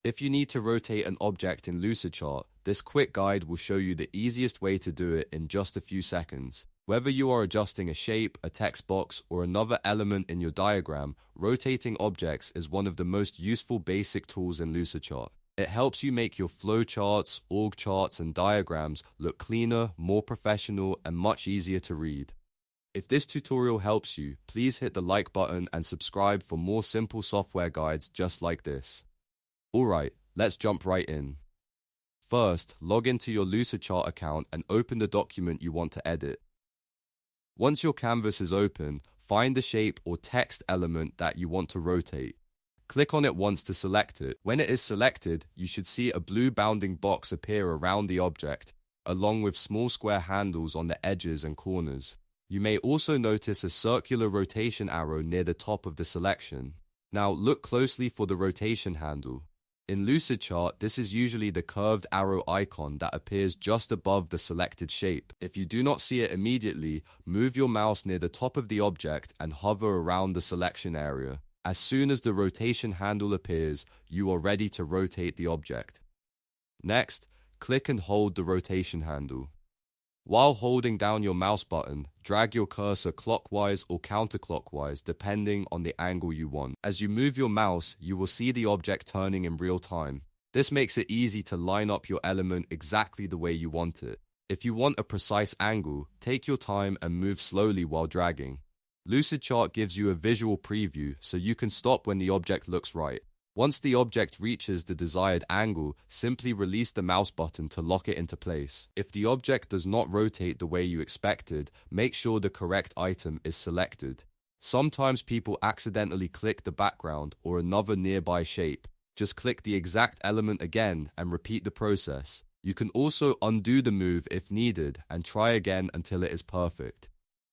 If you need to rotate an object in Lucidchart, this quick guide will show you the easiest way to do it in just a few seconds. Whether you are adjusting a shape, a text box, or another element in your diagram, rotating objects is one of the most useful basic tools in Lucidchart. It helps you make your flowcharts, org charts, and diagrams look cleaner, more professional, and much easier to read. If this tutorial helps you, please hit the like button and subscribe for more simple software guides just like this. Alright, let's jump right in. First, log into your Lucidchart account and open the document you want to edit. Once your canvas is open, find the shape or text element that you want to rotate. Click on it once to select it. When it is selected, you should see a blue bounding box appear around the object, along with small square handles on the edges and corners. You may also notice a circular rotation arrow near the top of the selection. Now look closely for the rotation handle. In Lucidchart, this is usually the curved arrow icon that appears just above the selected shape. If you do not see it immediately, move your mouse near the top of the object and hover around the selection area. As soon as the rotation handle appears, you are ready to rotate the object. Next, click and hold the rotation handle. While holding down your mouse button, drag your cursor clockwise or counterclockwise depending on the angle you want. As you move your mouse, you will see the object turning in real time. This makes it easy to line up your element exactly the way you want it. If you want a precise angle, take your time and move slowly while dragging. Lucidchart gives you a visual preview so you can stop when the object looks right. Once the object reaches the desired angle, simply release the mouse button to lock it into place. If the object does not rotate the way you expected, make sure the correct item is selected. Sometimes people accidentally click the background or another nearby shape. Just click the exact element again and repeat the process. You can also undo the move if needed and try again until it is perfect.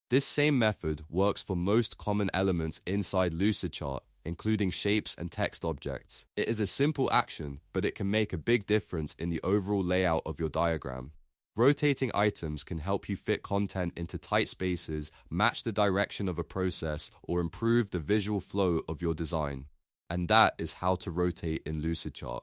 This same method works for most common elements inside Lucidchart, including shapes and text objects. It is a simple action, but it can make a big difference in the overall layout of your diagram. Rotating items can help you fit content into tight spaces, match the direction of a process, or improve the visual flow of your design. And that is how to rotate in Lucidchart.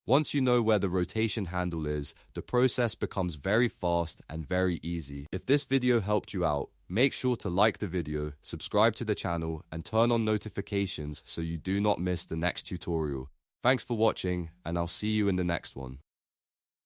Once you know where the rotation handle is, the process becomes very fast and very easy. If this video helped you out, make sure to like the video, subscribe to the channel, and turn on notifications so you do not miss the next tutorial. Thanks for watching, and I'll see you in the next one.